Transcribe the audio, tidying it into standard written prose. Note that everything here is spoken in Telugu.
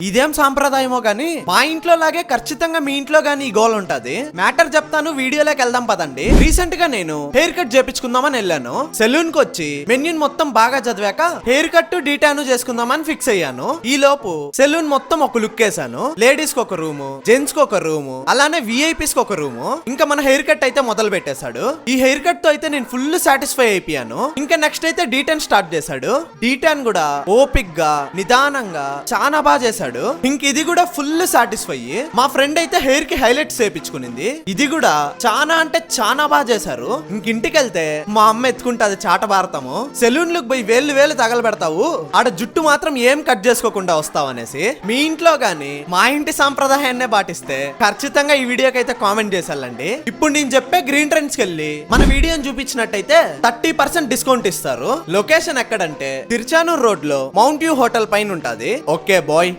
ఇదేం సాంప్రదాయమో గానీ మా ఇంట్లో లాగే ఖచ్చితంగా మీ ఇంట్లో గానీ ఈ గోల్ ఉంటది. మ్యాటర్ చెప్తాను, వీడియోలోకి వెళ్దాం పదండి. రీసెంట్ గా నేను హెయిర్ కట్ చేపించుకుందామని వెళ్ళాను. సెలూన్ కి వచ్చి మెన్యూ మొత్తం బాగా చదివాక హెయిర్ కట్ డీటాను చేసుకుందామని ఫిక్స్ అయ్యాను. ఈ లోపు సెలూన్ మొత్తం ఒక లుక్ వేసాను. లేడీస్ కి ఒక రూము, జెంట్స్ కి ఒక రూము, అలానే విఐపీస్ కి ఒక రూము. ఇంకా మన హెయిర్ కట్ అయితే మొదలు పెట్టేశాడు. ఈ హెయిర్ కట్ తో అయితే నేను ఫుల్ సాటిస్ఫై అయిపోయాను. ఇంకా నెక్స్ట్ అయితే డీటాన్ స్టార్ట్ చేశాడు. డీటాన్ కూడా ఓపిక్ గా నిదానంగా చాలా బాగా చేశాడు. ఇంక ఇది కూడా ఫుల్ సాటిస్ఫై. మా ఫ్రెండ్ అయితే హెయిర్ కి హైలైట్స్ చేపించుకునింది. ఇది కూడా చాలా అంటే చాలా బాగా చేశారు. ఇంక ఇంటికి వెళ్తే మా అమ్మ ఎత్తుకుంటాది చాట భారతము. సెలూన్ లుక్ పోయి వేలు వేలు తగలబెడతావు, ఆడ జుట్టు మాత్రం ఏం కట్ చేసుకోకుండా వస్తావు అనేసి. మీ ఇంట్లో గాని మా ఇంటి సాంప్రదాయాన్నే పాటిస్తే ఖచ్చితంగా ఈ వీడియోకి అయితే కామెంట్ చేసాలండి. ఇప్పుడు నేను చెప్పే గ్రీన్ ట్రెండ్స్ కి వెళ్ళి మన వీడియోని చూపించినట్టయితే 30% డిస్కౌంట్ ఇస్తారు. లొకేషన్ ఎక్కడంటే తిరుచానూరు రోడ్ లో మౌంట్ వ్యూ హోటల్ పైన ఉంటది. Okay bye.